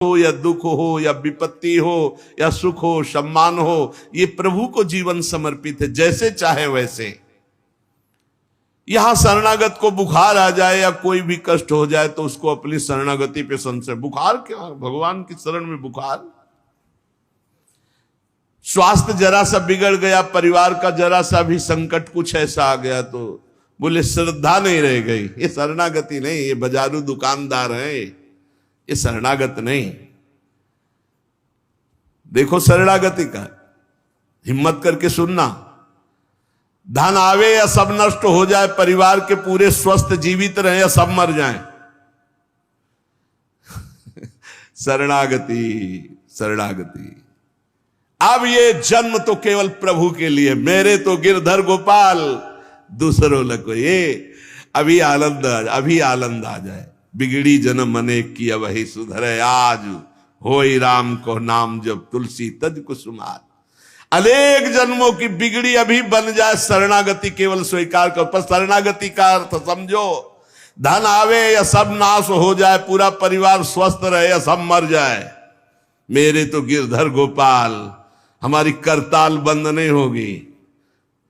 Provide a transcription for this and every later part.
हो या दुख हो या विपत्ति हो या सुख हो सम्मान हो, ये प्रभु को जीवन समर्पित है, जैसे चाहे वैसे। यहां शरणागत को बुखार आ जाए या कोई भी कष्ट हो जाए तो उसको अपनी शरणागति पे संशय। बुखार क्या, भगवान की शरण में बुखार। स्वास्थ्य जरा सा बिगड़ गया, परिवार का जरा सा भी संकट कुछ ऐसा आ गया तो बोले श्रद्धा नहीं रह गई। ये शरणागति नहीं, ये बाजारू दुकानदार है, ये शरणागत नहीं। देखो शरणागति का हिम्मत करके सुनना। धन आवे या सब नष्ट हो जाए, परिवार के पूरे स्वस्थ जीवित रहे या सब मर जाएं, शरणागति शरणागति। अब ये जन्म तो केवल प्रभु के लिए, मेरे तो गिरधर गोपाल दूसरों लगो। ये अभी आनंद आ जाए। बिगड़ी जन्म अनेक की वही सुधरे, आज होई राम को नाम जब तुलसी तज कुसुमार। अनेक जन्मों की बिगड़ी अभी बन जाए, शरणागति केवल स्वीकार कर। पर शरणागति का अर्थ समझो, धन आवे या सब नाश हो जाए, पूरा परिवार स्वस्थ रहे या सब मर जाए, मेरे तो गिरधर गोपाल, हमारी करताल बंद नहीं होगी।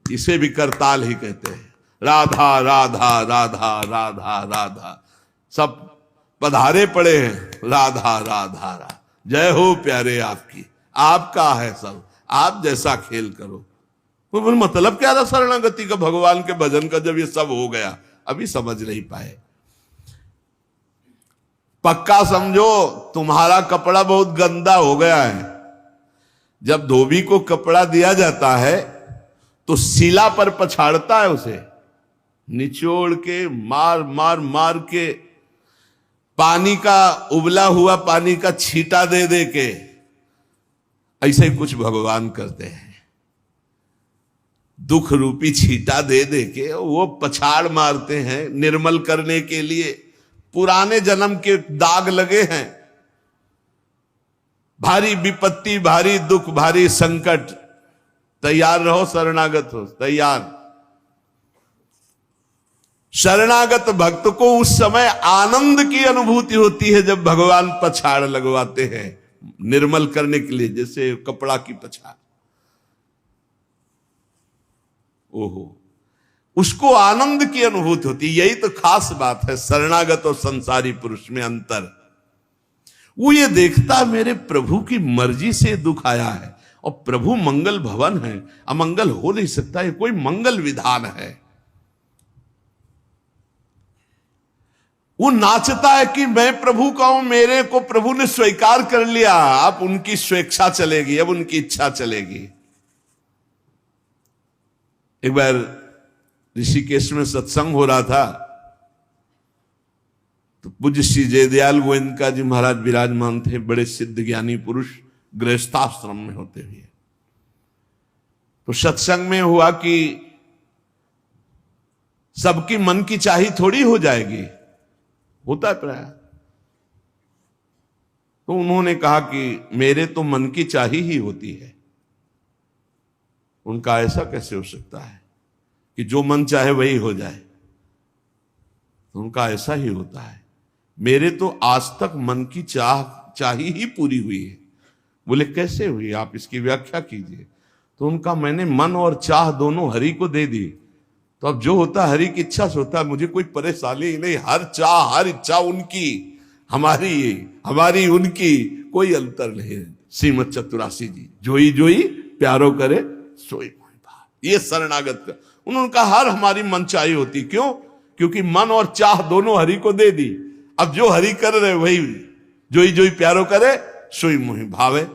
इसे भी करताल ही कहते हैं। राधा राधा राधा राधा राधा, सब पधारे पड़े हैं। राधा राधा राधा, जय हो प्यारे आपकी, आपका है सब, आप जैसा खेल करो। तो मतलब क्या था शरणागति का, भगवान के भजन का, जब ये सब हो गया अभी समझ नहीं पाए। पक्का समझो तुम्हारा कपड़ा बहुत गंदा हो गया है। जब धोबी को कपड़ा दिया जाता है तो शिला पर पछाड़ता है, उसे निचोड़ के मार मार मार के, पानी का उबला हुआ पानी का छींटा दे दे के, ऐसे ही कुछ भगवान करते हैं। दुख रूपी छींटा दे दे के वो पछाड़ मारते हैं निर्मल करने के लिए। पुराने जन्म के दाग लगे हैं, भारी विपत्ति, भारी दुख, भारी संकट, तैयार रहो, शरणागत हो, तैयार। शरणागत भक्त को उस समय आनंद की अनुभूति होती है जब भगवान पछाड़ लगवाते हैं निर्मल करने के लिए, जैसे कपड़ा की पछाड़। ओहो, उसको आनंद की अनुभूति होती है। यही तो खास बात है शरणागत और संसारी पुरुष में अंतर। वो ये देखता मेरे प्रभु की मर्जी से दुख आया है, और प्रभु मंगल भवन है, अमंगल हो नहीं सकता, ये कोई मंगल विधान है। वो नाचता है कि मैं प्रभु का हूं, मेरे को प्रभु ने स्वीकार कर लिया, अब उनकी स्वेच्छा चलेगी, अब उनकी इच्छा चलेगी। एक बार ऋषिकेश में सत्संग हो रहा था, तो पूज्य श्री जयदयाल गोविंद जी महाराज विराजमान थे, बड़े सिद्ध ज्ञानी पुरुष, गृहस्थाश्रम में होते हुए। तो सत्संग में हुआ कि सबकी मन की चाही थोड़ी हो जाएगी, होता है प्राय। तो उन्होंने कहा कि मेरे तो मन की चाही ही होती है। उनका ऐसा कैसे हो सकता है कि जो मन चाहे वही हो जाए? उनका ऐसा ही होता है। मेरे तो आज तक मन की चाही ही पूरी हुई है। बोले कैसे हुई, आप इसकी व्याख्या कीजिए। तो उनका मैंने मन और चाह दोनों हरि को दे दी, तो अब जो होता हरि की इच्छा से होता है, मुझे कोई परेशानी ही नहीं। हर चाह हर इच्छा उनकी, हमारी उनकी, कोई अंतर नहीं। श्रीमद चतुरासी जी, जोई जोई प्यारो करे सोई मोहि भाव। ये शरणागत का उन्होंने कहा हर हमारी मन चाही होती। क्यों? क्योंकि मन और चाह दोनों हरि को दे दी। अब जो हरि कर रहे वही जोई जोई प्यारो करे सोई मोहि भावे।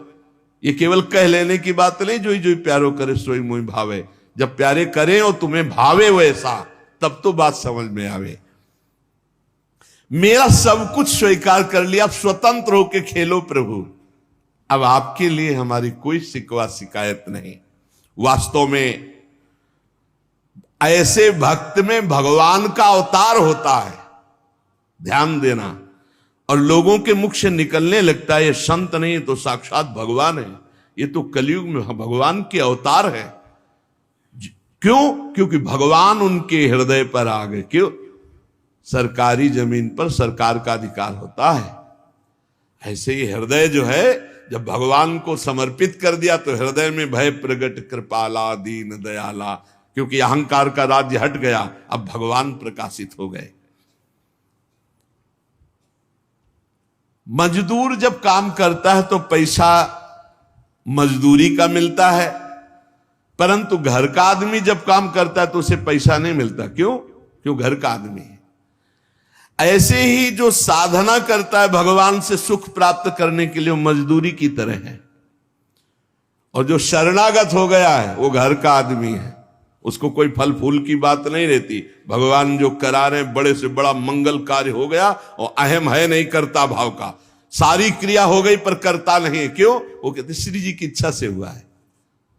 ये केवल कह लेने की बात नहीं, जोई जोई प्यारो करे सोई मोहि भावे। जब प्यारे करें और तुम्हें भावे वैसा, तब तो बात समझ में आवे। मेरा सब कुछ स्वीकार कर लिया, अब स्वतंत्र होके खेलो प्रभु। अब आपके लिए हमारी कोई शिकवा शिकायत नहीं। वास्तव में ऐसे भक्त में भगवान का अवतार होता है, ध्यान देना। और लोगों के मुख से निकलने लगता है ये संत नहीं तो साक्षात भगवान है, ये तो कलयुग में भगवान के अवतार है। क्यों? क्योंकि भगवान उनके हृदय पर आ गए। क्यों? सरकारी जमीन पर सरकार का अधिकार होता है। ऐसे ही हृदय जो है जब भगवान को समर्पित कर दिया तो हृदय में भय प्रगट कृपाला दीन दयाला, क्योंकि अहंकार का राज्य हट गया, अब भगवान प्रकाशित हो गए। मजदूर जब काम करता है तो पैसा मजदूरी का मिलता है, परंतु घर का आदमी जब काम करता है तो उसे पैसा नहीं मिलता। क्यों? क्यों? घर का आदमी है। ऐसे ही जो साधना करता है भगवान से सुख प्राप्त करने के लिए, वो मजदूरी की तरह है। और जो शरणागत हो गया है वो घर का आदमी है, उसको कोई फल फूल की बात नहीं रहती। भगवान जो करा रहे बड़े से बड़ा मंगल कार्य हो गया और अहम है नहीं करता भाव का, सारी क्रिया हो गई पर करता नहीं है। क्यों? वो कहते श्री जी की इच्छा से हुआ है,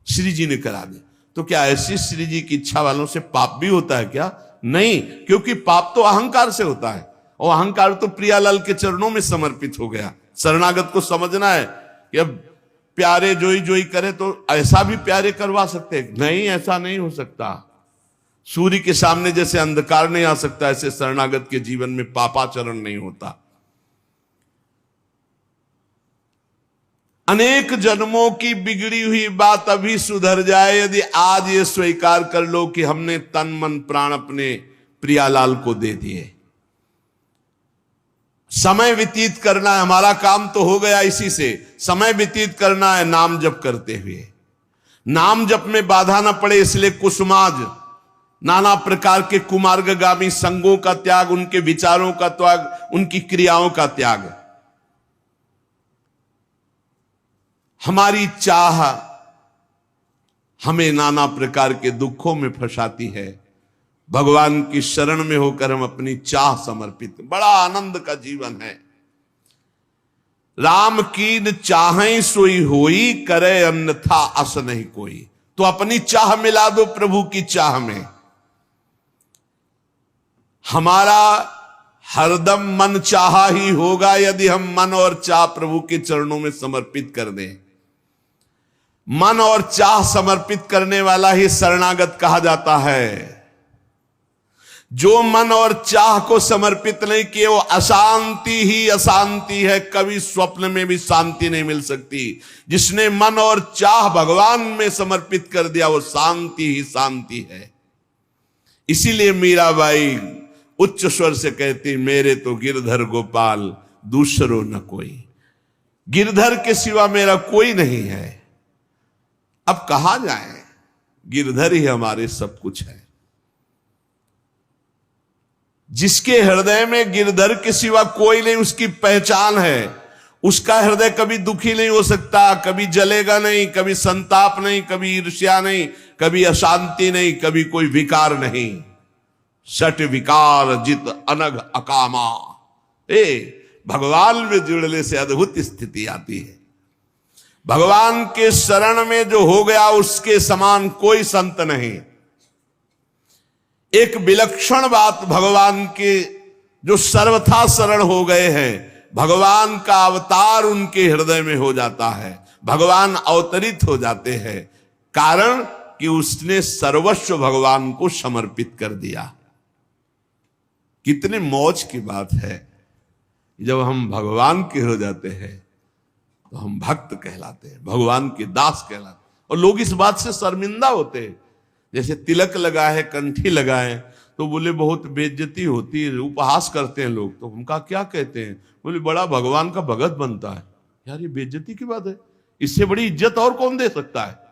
श्री जी ने करा दिया। तो क्या ऐसी श्री जी की इच्छा वालों से पाप भी होता है क्या? नहीं, क्योंकि पाप तो अहंकार से होता है, और अहंकार तो प्रियालाल के चरणों में समर्पित हो गया। शरणागत को समझना है कि अब प्यारे जोई जोई करे तो ऐसा भी प्यारे करवा सकते हैं? नहीं, ऐसा नहीं हो सकता। सूर्य के सामने जैसे अंधकार नहीं आ सकता, ऐसे शरणागत के जीवन में पापाचरण नहीं होता। अनेक जन्मों की बिगड़ी हुई बात अभी सुधर जाए यदि आज ये स्वीकार कर लो कि हमने तन मन प्राण अपने प्रियालाल को दे दिए। समय व्यतीत करना है, हमारा काम तो हो गया इसी से। समय व्यतीत करना है नाम जप करते हुए, नाम जप में बाधा ना पड़े इसलिए कुसुमाज, नाना प्रकार के कुमार्गगामी संगों का त्याग, उनके विचारों का त्याग, उनकी क्रियाओं का त्याग। हमारी चाह हमें नाना प्रकार के दुखों में फंसाती है। भगवान की शरण में होकर हम अपनी चाह समर्पित, बड़ा आनंद का जीवन है। राम कीन चाहें सोई होई, करे अन्यथा अस नहीं कोई। तो अपनी चाह मिला दो प्रभु की चाह में। हमारा हरदम मन चाहा ही होगा यदि हम मन और चाह प्रभु के चरणों में समर्पित कर दें। मन और चाह समर्पित करने वाला ही शरणागत कहा जाता है। जो मन और चाह को समर्पित नहीं किए वो अशांति ही अशांति है, कभी स्वप्न में भी शांति नहीं मिल सकती। जिसने मन और चाह भगवान में समर्पित कर दिया वो शांति ही शांति है। इसीलिए मीराबाई उच्च स्वर से कहती, मेरे तो गिरधर गोपाल दूसरो न कोई। गिरधर के सिवा मेरा कोई नहीं है। अब कहा जाए, गिरधर ही हमारे सब कुछ है। जिसके हृदय में गिरधर के सिवा कोई नहीं, उसकी पहचान है। उसका हृदय कभी दुखी नहीं हो सकता, कभी जलेगा नहीं, कभी संताप नहीं, कभी ईर्ष्या नहीं, कभी अशांति नहीं, कभी कोई विकार नहीं। सट विकार जित अनग अकामा। भगवान में जुड़ने से अद्भुत स्थिति आती है। भगवान के शरण में जो हो गया उसके समान कोई संत नहीं। एक विलक्षण बात, भगवान के जो सर्वथा शरण हो गए हैं, भगवान का अवतार उनके हृदय में हो जाता है, भगवान अवतरित हो जाते हैं। कारण कि उसने सर्वस्व भगवान को समर्पित कर दिया। कितने मौज की बात है, जब हम भगवान के हो जाते हैं तो हम भक्त कहलाते हैं, भगवान के दास कहलाते हैं। और लोग इस बात से शर्मिंदा होते हैं। जैसे तिलक लगाए, कंठी लगाए तो बोले बहुत बेइज्जती होती है, उपहास करते हैं लोग। तो उनका क्या कहते हैं? बोले बड़ा भगवान का भगत बनता है। यार ये बेइज्जती की बात है। इससे बड़ी इज्जत और कौन दे सकता है?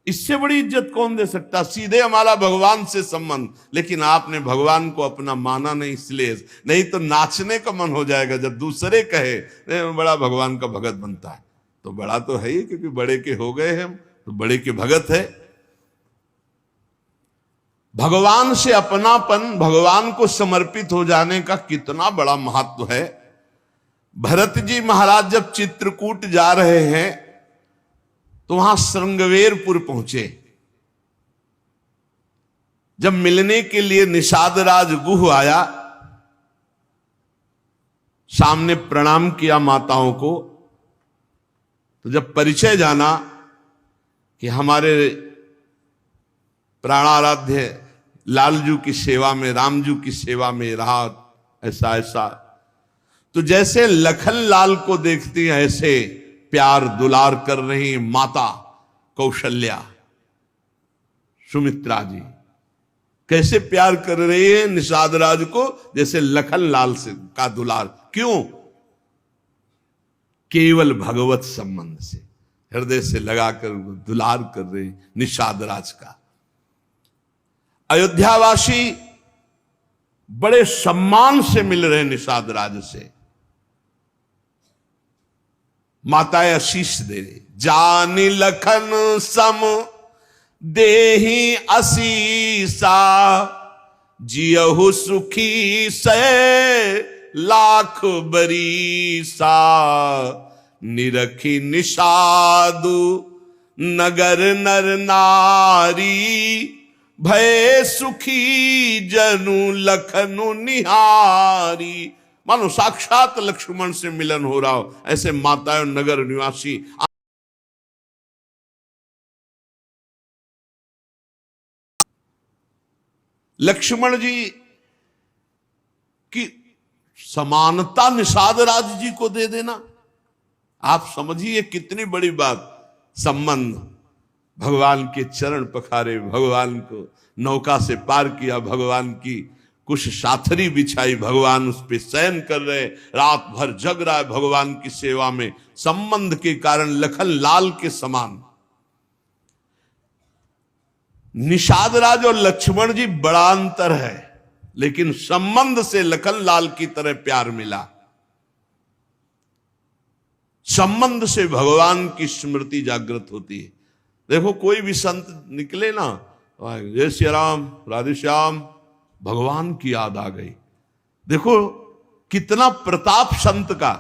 इससे बड़ी इज्जत कौन दे सकता? सीधे हमारा भगवान से संबंध। लेकिन आपने भगवान को अपना माना नहीं, इसलिए नहीं तो नाचने का मन हो जाएगा जब दूसरे कहे बड़ा भगवान का भगत बनता है। तो बड़ा तो है ही, क्योंकि बड़े के हो गए हम तो बड़े के भगत है। भगवान से अपनापन, भगवान को समर्पित हो जाने का कितना बड़ा महत्व है। भरत जी महाराज जब चित्रकूट जा रहे हैं तो वहां श्रृंगवेरपुर पहुंचे। जब मिलने के लिए निषाद राज गुह आया, सामने प्रणाम किया माताओं को। तो जब परिचय जाना कि हमारे प्राणाराध्य लालजू की सेवा में, रामजू की सेवा में रहा, ऐसा ऐसा, तो जैसे लखन लाल को देखती हैं ऐसे प्यार दुलार कर रही माता कौशल्या, सुमित्रा जी कैसे प्यार कर रही है निषाद राज को, जैसे लखन लाल से का दुलार। क्यों? केवल भगवत संबंध से हृदय से लगाकर दुलार कर रहे निषाद राज का। अयोध्यावासी बड़े सम्मान से मिल रहे निषाद राज से, माताएं आशीष दे रही, जानी लखन सम देही असीसा, जियहु सुखी से लाख बरीसा, निरखी निषादु नगर नर नारी, भय सुखी जनु लखनु निहारी। मानो साक्षात लक्ष्मण से मिलन हो रहा हो, ऐसे माताएं नगर निवासी लक्ष्मण जी की समानता निषाद राज जी को दे देना, आप समझिए कितनी बड़ी बात। संबंध, भगवान के चरण पखारे, भगवान को नौका से पार किया, भगवान की कुछ साथरी बिछाई, भगवान उस पे शयन कर रहे, रात भर जग रहा है भगवान की सेवा में। संबंध के कारण लखन लाल के समान। निषाद राज और लक्ष्मण जी बड़ा अंतर है, लेकिन संबंध से लखन लाल की तरह प्यार मिला। संबंध से भगवान की स्मृति जागृत होती है। देखो कोई भी संत निकले ना, जय श्री राम राधे श्याम, भगवान की याद आ गई। देखो कितना प्रताप संत का,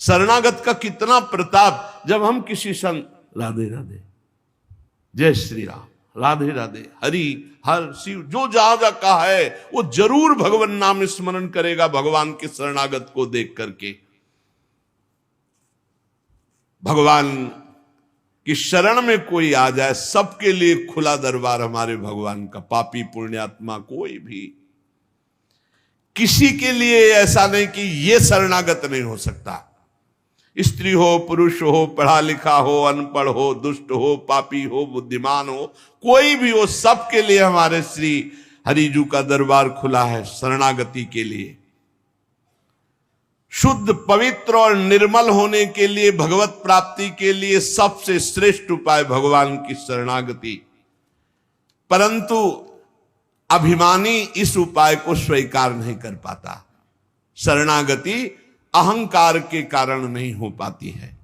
शरणागत का कितना प्रताप। जब हम किसी संत राधे राधे, जय श्री राम, राधे राधे, हरि हर शिव, जो जहां जा कहा है वो जरूर भगवान नाम स्मरण करेगा भगवान के शरणागत को देख करके। भगवान की शरण में कोई आ जाए, सबके लिए खुला दरबार हमारे भगवान का। पापी पुण्यात्मा कोई भी, किसी के लिए ऐसा नहीं कि ये शरणागत नहीं हो सकता। स्त्री हो, पुरुष हो, पढ़ा लिखा हो, अनपढ़ हो, दुष्ट हो, पापी हो, बुद्धिमान हो, कोई भी हो, सबके लिए हमारे श्री हरिजू का दरबार खुला है शरणागति के लिए। शुद्ध पवित्र और निर्मल होने के लिए, भगवत प्राप्ति के लिए सबसे श्रेष्ठ उपाय भगवान की शरणागति। परंतु अभिमानी इस उपाय को स्वीकार नहीं कर पाता। शरणागति अहंकार के कारण नहीं हो पाती है।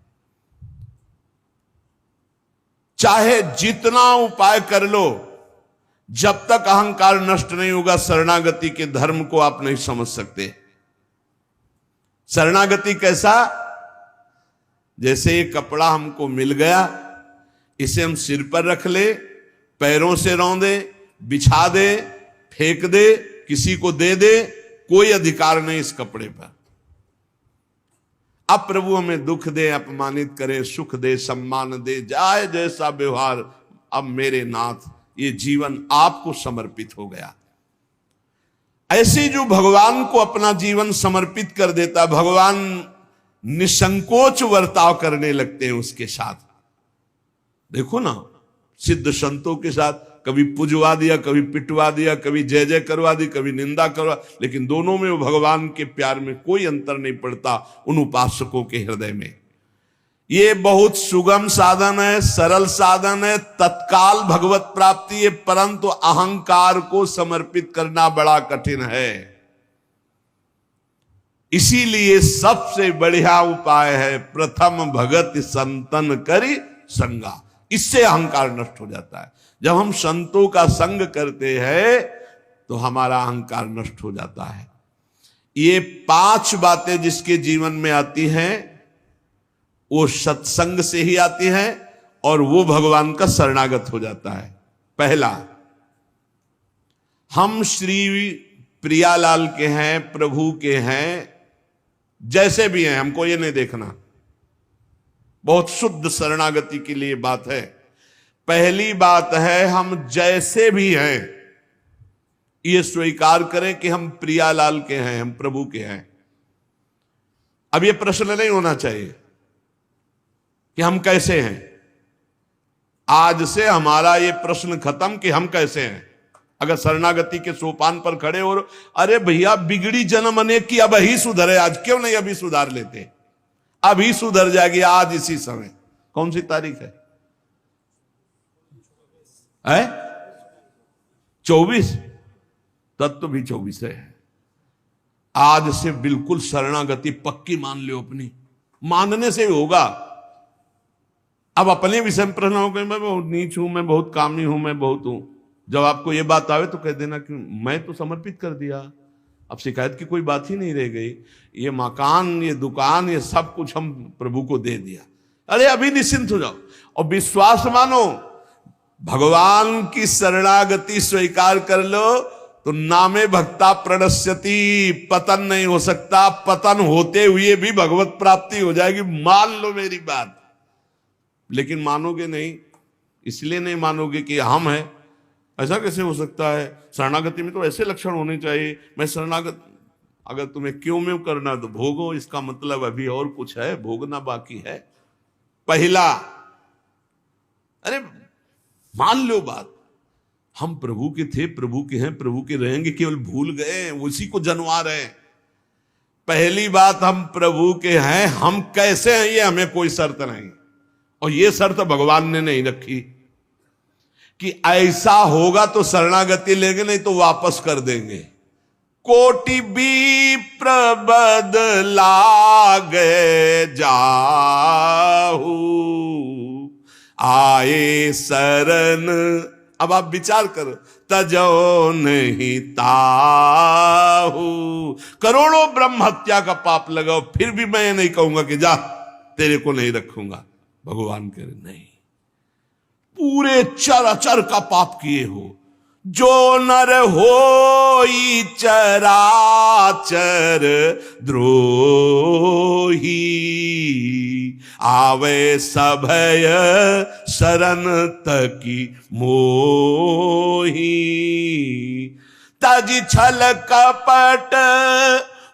चाहे जितना उपाय कर लो, जब तक अहंकार नष्ट नहीं होगा शरणागति के धर्म को आप नहीं समझ सकते। शरणागति कैसा? जैसे ये कपड़ा हमको मिल गया, इसे हम सिर पर रख ले, पैरों से रौंदे, बिछा दे, फेंक दे, किसी को दे दे, कोई अधिकार नहीं इस कपड़े पर। अब प्रभु हमें दुख दे, अपमानित करे, सुख दे, सम्मान दे, जाए जैसा व्यवहार, अब मेरे नाथ ये जीवन आपको समर्पित हो गया। ऐसे जो भगवान को अपना जीवन समर्पित कर देता, भगवान निसंकोच वर्ताव करने लगते हैं उसके साथ। देखो ना, सिद्ध संतों के साथ कभी पुजवा दिया, कभी पिटवा दिया, कभी जय जय करवा दी, कभी निंदा करवा, लेकिन दोनों में वो भगवान के प्यार में कोई अंतर नहीं पड़ता उन उपासकों के हृदय में। ये बहुत सुगम साधन है, सरल साधन है, तत्काल भगवत प्राप्ति है, परंतु अहंकार को समर्पित करना बड़ा कठिन है। इसीलिए सबसे बढ़िया उपाय है प्रथम भगत संतन करी संगा। इससे अहंकार नष्ट हो जाता है। जब हम संतों का संग करते हैं तो हमारा अहंकार नष्ट हो जाता है। ये 5 बातें जिसके जीवन में आती हैं वो सत्संग से ही आती हैं और वो भगवान का शरणागत हो जाता है। पहला, हम श्री प्रियालाल के हैं, प्रभु के हैं, जैसे भी हैं, हमको ये नहीं देखना। बहुत शुद्ध शरणागति के लिए बात है। पहली बात है हम जैसे भी हैं ये स्वीकार करें कि हम प्रियालाल के हैं, हम प्रभु के हैं। अब ये प्रश्न नहीं होना चाहिए कि हम कैसे हैं। आज से हमारा ये प्रश्न खत्म कि हम कैसे हैं। अगर शरणागति के सोपान पर खड़े हो, अरे भैया बिगड़ी जन्म अनेक की, अब ही सुधरे, आज क्यों नहीं अभी सुधार लेते, अभी सुधर जाएगी आज इसी समय। कौन सी तारीख है? 24। तत्व भी 24 है। आज से बिल्कुल शरणागति पक्की मान लो अपनी, मानने से होगा। अब अपने विषय में प्रश्न हो गए, मैं बहुत नीच हूं, मैं बहुत कामी हूं, मैं बहुत हूं। जब आपको ये बात आवे तो कह देना कि मैं तो समर्पित कर दिया, अब शिकायत की कोई बात ही नहीं रह गई। ये मकान, ये दुकान, ये सब कुछ हम प्रभु को दे दिया। अरे अभी निश्चिंत हो जाओ और विश्वास मानो, भगवान की शरणागति स्वीकार कर लो तो नामे भक्ता प्रणश्यति, पतन नहीं हो सकता। पतन होते हुए भी भगवत प्राप्ति हो जाएगी, मान लो मेरी बात। लेकिन मानोगे नहीं, इसलिए नहीं मानोगे कि हम हैं। ऐसा कैसे हो सकता है? शरणागति में तो ऐसे लक्षण होने चाहिए। मैं शरणागत, अगर तुम्हें क्यों में करना तो भोगो, इसका मतलब अभी और कुछ है, भोगना बाकी है। पहला, अरे मान लो बात, हम प्रभु के थे, प्रभु के हैं, प्रभु के रहेंगे, केवल भूल गए, उसी को जनवा रहे हैं। पहली बात, हम प्रभु के हैं, हम कैसे हैं ये हमें कोई शर्त नहीं, और ये शर्त भगवान ने नहीं रखी कि ऐसा होगा तो शरणागति लेंगे, नहीं तो वापस कर देंगे। कोटि भी प्रबदलागे जाहू, आए शरण। अब आप विचार करो, तजो नहीं ताहू। करोड़ों ब्रह्म हत्या का पाप लगाओ, फिर भी मैं नहीं कहूंगा कि जा तेरे को नहीं रखूंगा। भगवान कह रहे नहीं, पूरे चराचर का पाप किए हो, जो नर होई चराचर द्रोही, आवे सभय शरण तकी मोही। तज छल कपट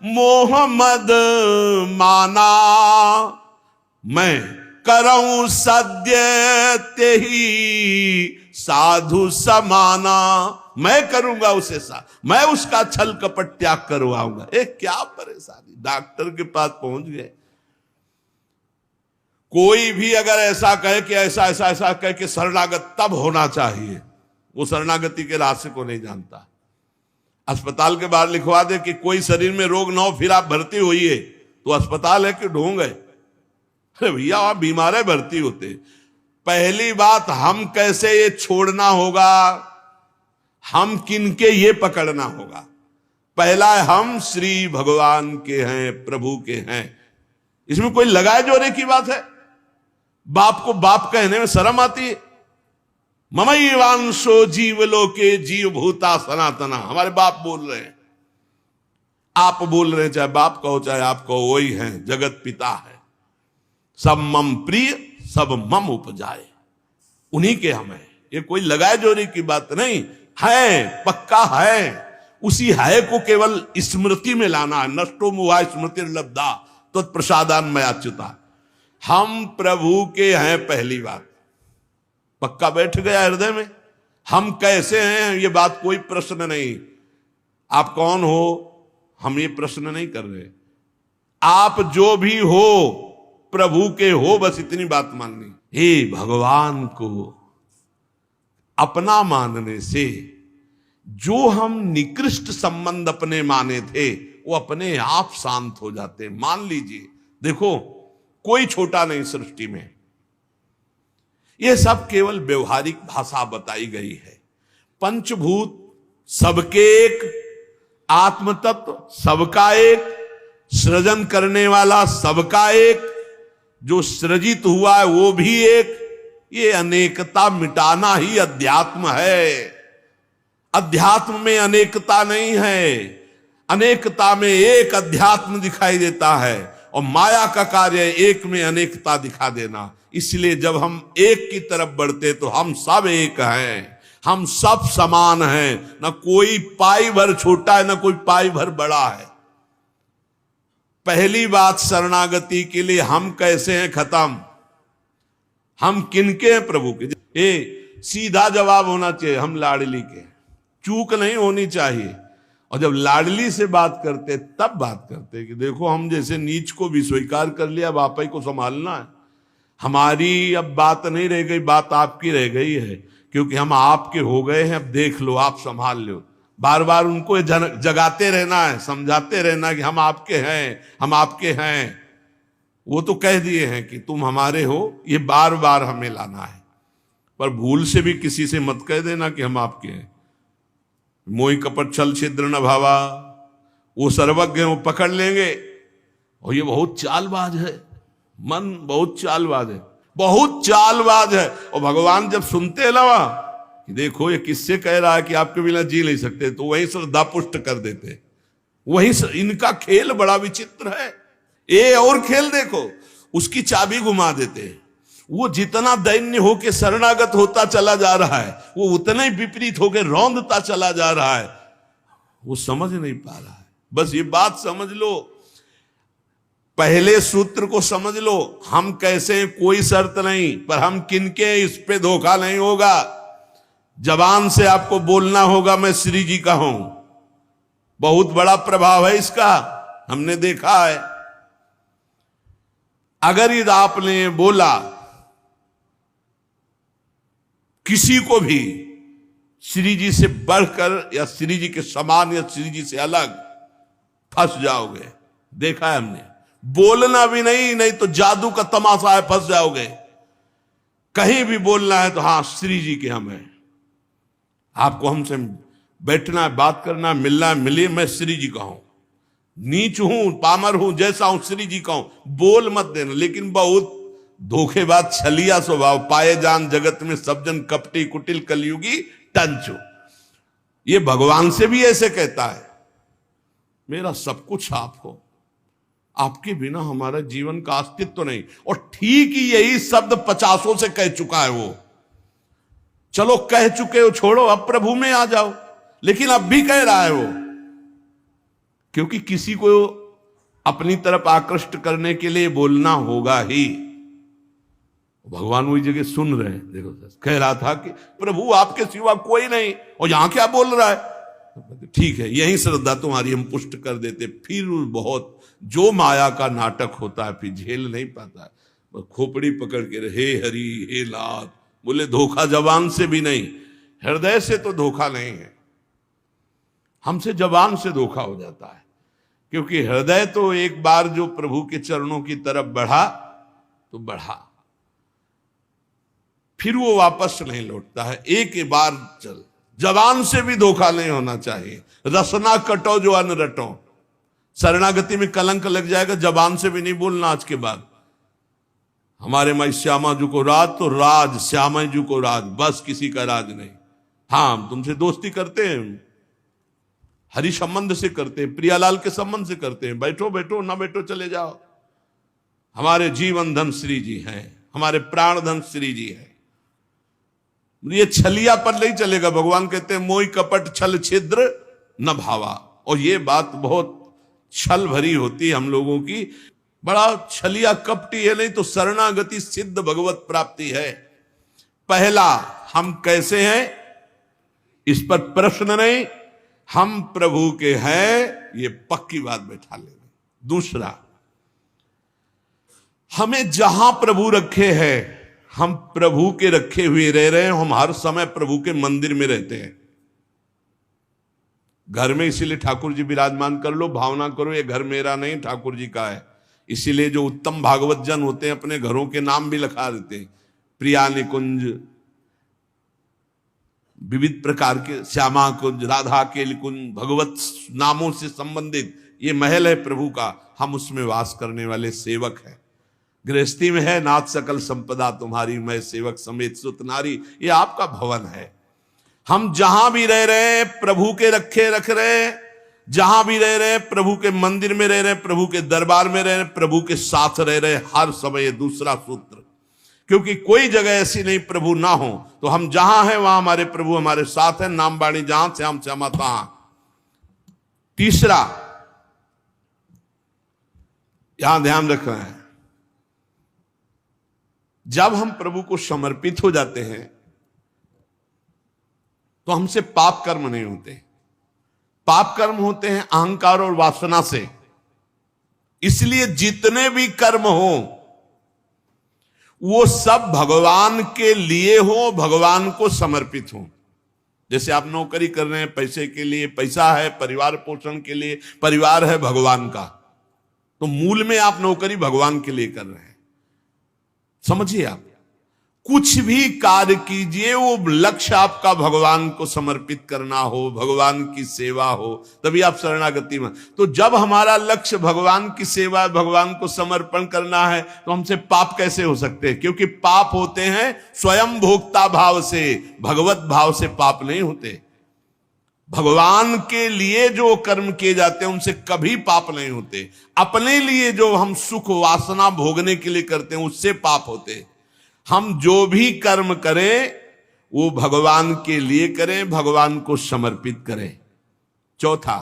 मोहम्मद माना, मैं करऊं सद्य तेही साधु समाना। मैं करूंगा उसे मैं उसका छल कपट त्याग करवाऊंगा। क्या परेशानी, डॉक्टर के पास पहुंच गए। कोई भी अगर ऐसा कहे कि ऐसा ऐसा ऐसा कहे कि शरणागत तब होना चाहिए, वो शरणागति के रास्ते को नहीं जानता। अस्पताल के बाहर लिखवा दे कि कोई शरीर में रोग ना हो फिर आप भर्ती होइए, तो अस्पताल है कि ढोंग है? अरे भैया आप बीमार है, भर्ती होते। पहली बात, हम कैसे ये छोड़ना होगा, हम किनके ये पकड़ना होगा। पहला है, हम श्री भगवान के हैं, प्रभु के हैं। इसमें कोई लगाए जोड़े की बात है? बाप को बाप कहने में शर्म आती है। ममैवांशो जीवलोके जीव भूता सनातना, हमारे बाप बोल रहे हैं, आप बोल रहे हैं, चाहे बाप कहो चाहे आप कहो, वही है, जगत पिता है। सब मम प्रिय, सब मम उपजाए, उन्हीं के हम हैं। ये कोई लगाए जोड़ी की बात नहीं है, पक्का है। उसी है को केवल स्मृति में लाना है। नष्टो मुहा स्मृति लब्धा तो प्रसादान में अच्युता। हम प्रभु के हैं, पहली बात पक्का बैठ गया हृदय में। हम कैसे हैं ये बात कोई प्रश्न नहीं। आप कौन हो हम ये प्रश्न नहीं कर रहे। आप जो भी हो प्रभु के हो, बस इतनी बात माननी। हे भगवान को अपना मानने से जो हम निकृष्ट संबंध अपने माने थे वो अपने आप शांत हो जाते। मान लीजिए, देखो कोई छोटा नहीं सृष्टि में, ये सब केवल व्यवहारिक भाषा बताई गई है। पंचभूत सबके एक, आत्म तत्व सबका एक, सृजन करने वाला सबका एक, जो सृजित हुआ है वो भी एक। ये अनेकता मिटाना ही अध्यात्म है। अध्यात्म में अनेकता नहीं है, अनेकता में एक अध्यात्म दिखाई देता है, और माया का कार्य एक में अनेकता दिखा देना। इसलिए जब हम एक की तरफ बढ़ते तो हम सब एक हैं, हम सब समान हैं। न कोई पाई भर छोटा है, न कोई पाई भर बड़ा है। पहली बात शरणागति के लिए, हम कैसे हैं खत्म, हम किनके हैं प्रभु के। ये सीधा जवाब होना चाहिए, हम लाडली के। चूक नहीं होनी चाहिए। और जब लाडली से बात करते तब बात करते कि देखो हम जैसे नीच को भी स्वीकार कर लिया, अब आप ही को संभालना है। हमारी अब बात नहीं रह गई, बात आपकी रह गई है, क्योंकि हम आपके हो गए हैं। अब देख लो, आप संभाल लो। बार बार उनको जगाते रहना है, समझाते रहना कि हम आपके हैं, हम आपके हैं। वो तो कह दिए हैं कि तुम हमारे हो, ये बार बार हमें लाना है। पर भूल से भी किसी से मत कह देना कि हम आपके हैं। मोहि कपट छल छिद्र न भावा, वो सर्वज्ञ, वो पकड़ लेंगे। और ये बहुत चालबाज है, मन बहुत चालबाज है, बहुत चालबाज है। और भगवान जब सुनते हैं ना कि देखो ये किससे कह रहा है कि आपके बिना जी नहीं सकते, तो वहीं श्रद्धा पुष्ट कर देते। वहीं इनका खेल बड़ा विचित्र है। ये और खेल देखो, उसकी चाबी घुमा देते हैं। वो जितना दैन्य होके शरणागत होता चला जा रहा है, वो उतना ही विपरीत होके रौंदता चला जा रहा है। वो समझ नहीं पा रहा है। बस ये बात समझ लो, पहले सूत्र को समझ लो, हम कैसे हैं कोई शर्त नहीं, पर हम किनके, इस पे धोखा नहीं होगा। जबान से आपको बोलना होगा मैं श्री जी का हूं, बहुत बड़ा प्रभाव है इसका, हमने देखा है। अगर यदि आपने बोला किसी को भी श्री जी से बढ़कर या श्री जी के समान या श्री जी से अलग, फंस जाओगे। देखा है हमने। बोलना भी नहीं, नहीं तो जादू का तमाशा है, फंस जाओगे। कहीं भी बोलना है तो हाँ श्री जी के हम हैं, आपको हमसे बैठना है, बात करना है, मिलना है, मिलिए, मैं श्री जी का हूं, नीच हूं, पामर हूं, जैसा हूं श्री जी का हूं, बोल मत देना। लेकिन बहुत धोखेबाज छलिया स्वभाव, पाए जान जगत में सब जन कपटी कुटिल कलयुगी टंचो। ये भगवान से भी ऐसे कहता है, मेरा सब कुछ आप हो, आपके बिना हमारा जीवन का अस्तित्व तो नहीं। और ठीक ही यही शब्द 50 से कह चुका है वो। चलो कह चुके हो, छोड़ो, अब प्रभु में आ जाओ। लेकिन अब भी कह रहा है वो, क्योंकि किसी को अपनी तरफ आकृष्ट करने के लिए बोलना होगा ही। भगवान वही जगह सुन रहे हैं। देखो कह रहा था कि प्रभु आपके सिवा कोई नहीं, और यहां क्या बोल रहा है। ठीक है, यही श्रद्धा तुम्हारी हम पुष्ट कर देते। फिर बहुत जो माया का नाटक होता है, फिर झेल नहीं पाता है, खोपड़ी पकड़ के हे हरि हे लात। बोले धोखा जबान से भी नहीं, हृदय से तो धोखा नहीं है, हमसे जबान से धोखा हो जाता है। क्योंकि हृदय तो एक बार जो प्रभु के चरणों की तरफ बढ़ा तो बढ़ा, फिर वो वापस नहीं लौटता है। एक बार चल, जबान से भी धोखा नहीं होना चाहिए। रसना कटो जो अन्न रटो, शरणागति में कलंक लग जाएगा। जबान से भी नहीं बोलना आज के बाद, हमारे माई श्यामा जी को राज तो राज, श्यामा जी को राज, बस किसी का राज नहीं। हाँ तुमसे दोस्ती करते हैं, हरि संबंध से करते हैं, प्रियालाल के संबंध से करते हैं, बैठो बैठो, ना बैठो चले जाओ। हमारे जीवन धन श्री जी हैं, हमारे प्राण धन श्री जी हैं। ये छलिया पर नहीं चलेगा। भगवान कहते हैं मोहि कपट छल छिद्र न भावा। और ये बात बहुत छल भरी होती है हम लोगों की, बड़ा छलिया कपटी है। नहीं तो शरणागति सिद्ध भगवत प्राप्ति है। पहला, हम कैसे हैं इस पर प्रश्न नहीं, हम प्रभु के हैं, ये पक्की बात बैठा लेना। दूसरा, हमें जहां प्रभु रखे हैं, हम प्रभु के रखे हुए रह रहे हैं। हम हर समय प्रभु के मंदिर में रहते हैं, घर में। इसीलिए ठाकुर जी विराजमान कर लो, भावना करो ये घर मेरा नहीं ठाकुर जी का है। इसीलिए जो उत्तम भागवत जन होते हैं अपने घरों के नाम भी लिखा देते हैं, प्रिया निकुंज, विविध प्रकार के श्यामा कुंज, राधा के निकुंज, भगवत नामों से संबंधित ये महल है प्रभु का। हम उसमें वास करने वाले सेवक हैं। गृहस्थी में है नाथ सकल संपदा तुम्हारी, मैं सेवक समेत सुत नारी, ये आपका भवन है। हम जहां भी रह रहे हैं प्रभु के रखे रख रहे हैं, जहां भी रह रहे हैं प्रभु के मंदिर में रह रहे हैं, प्रभु के दरबार में रह रहे हैं, प्रभु के साथ रह रहे हैं हर समय। दूसरा सूत्र, क्योंकि कोई जगह ऐसी नहीं प्रभु ना हो, तो हम जहां हैं वहां हमारे प्रभु हमारे साथ हैं। नाम बाणी जहां श्याम श्यामा तहां। तीसरा, यहां ध्यान रखना है, जब हम प्रभु को समर्पित हो जाते हैं तो हमसे पाप कर्म नहीं होते। पाप कर्म होते हैं अहंकार और वासना से। इसलिए जितने भी कर्म हो वो सब भगवान के लिए हो, भगवान को समर्पित हो। जैसे आप नौकरी कर रहे हैं पैसे के लिए, पैसा है परिवार पोषण के लिए, परिवार है भगवान का, तो मूल में आप नौकरी भगवान के लिए कर रहे हैं। समझिए, आप कुछ भी कार्य कीजिए वो लक्ष्य आपका भगवान को समर्पित करना हो, भगवान की सेवा हो, तभी आप शरणागति में। तो जब हमारा लक्ष्य भगवान की सेवा, भगवान को समर्पण करना है, तो हमसे पाप कैसे हो सकते हैं? क्योंकि पाप होते हैं स्वयं भोक्ता भाव से, भगवत भाव से पाप नहीं होते। भगवान के लिए जो कर्म किए जाते हैं उनसे कभी पाप नहीं होते। अपने लिए जो हम सुख वासना भोगने के लिए करते हैं उससे पाप होते। हम जो भी कर्म करें वो भगवान के लिए करें, भगवान को समर्पित करें। चौथा,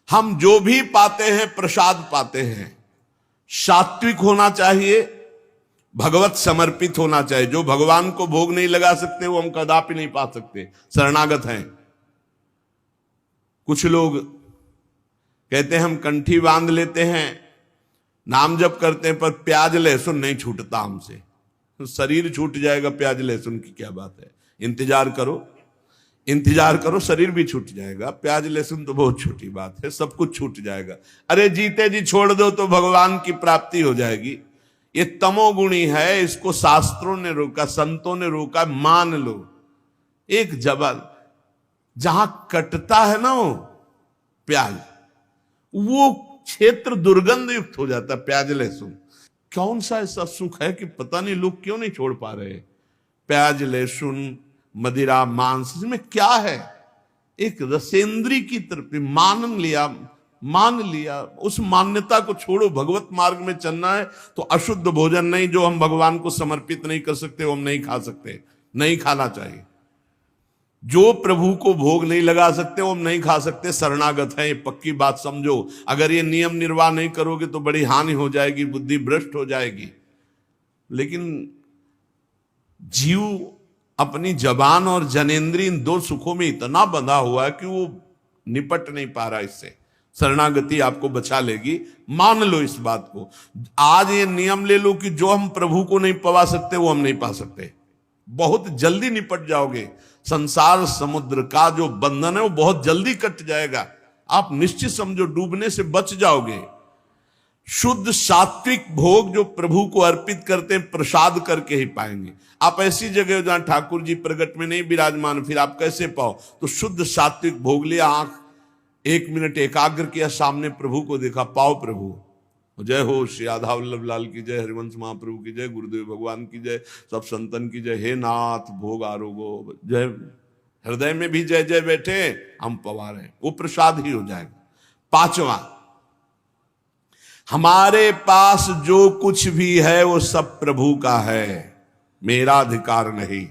हम जो भी पाते हैं प्रसाद पाते हैं, सात्विक होना चाहिए, भगवत समर्पित होना चाहिए। जो भगवान को भोग नहीं लगा सकते वो हम कदापि नहीं पा सकते, शरणागत हैं। कुछ लोग कहते हैं हम कंठी बांध लेते हैं, नाम जप करते हैं, पर प्याज लहसुन नहीं छूटता हमसे। तो शरीर छूट जाएगा, प्याज लहसुन की क्या बात है? इंतजार करो, इंतजार करो, शरीर भी छूट जाएगा। प्याज लहसुन तो बहुत छोटी बात है, सब कुछ छूट जाएगा। अरे जीते जी छोड़ दो तो भगवान की प्राप्ति हो जाएगी। ये तमोगुणी है, इसको शास्त्रों ने रोका, संतों ने रोका। मान लो, एक जबल जहां कटता है ना वो प्याज, वो क्षेत्र दुर्गंध युक्त हो जाता है। प्याज लहसुन कौन सा ऐसा सुख है कि पता नहीं लोग क्यों नहीं छोड़ पा रहे? प्याज लहसुन, मदिरा, मांस, इसमें क्या है? एक रसेंद्री की तरफ मान लिया। उस मान्यता को छोड़ो। भगवत मार्ग में चलना है तो अशुद्ध भोजन नहीं, जो हम भगवान को समर्पित नहीं कर सकते वो हम नहीं खा सकते, नहीं खाना चाहिए। जो प्रभु को भोग नहीं लगा सकते वो हम नहीं खा सकते, शरणागत है। ये पक्की बात समझो। अगर ये नियम निर्वाह नहीं करोगे तो बड़ी हानि हो जाएगी, बुद्धि भ्रष्ट हो जाएगी। लेकिन जीव अपनी जबान और जनेंद्रिय इन दो सुखों में इतना बंधा हुआ है कि वो निपट नहीं पा रहा इससे। शरणागति आपको बचा लेगी, मान लो इस बात को। आज ये नियम ले लो कि जो हम प्रभु को नहीं पवा सकते वो हम नहीं पा सकते। बहुत जल्दी निपट जाओगे। संसार समुद्र का जो बंधन है वो बहुत जल्दी कट जाएगा। आप निश्चित समझो, डूबने से बच जाओगे। शुद्ध सात्विक भोग जो प्रभु को अर्पित करते हैं प्रसाद करके ही पाएंगे। आप ऐसी जगह जहां ठाकुर जी प्रगट में नहीं विराजमान, फिर आप कैसे पाओ? तो शुद्ध सात्विक भोग लिया, आंख 1 मिनट एकाग्र किया, सामने प्रभु को देखा, पाओ प्रभु। जय हो श्री राधा वल्लभ लाल की जय, हरिवंश महाप्रभु की जय, गुरुदेव भगवान की जय, सब संतन की जय। हे नाथ भोग आरोगो जय। हृदय में भी जय जय बैठे, हम पवा रहे, वो प्रसाद ही हो जाएगा। पांचवा, हमारे पास जो कुछ भी है वो सब प्रभु का है, मेरा अधिकार नहीं।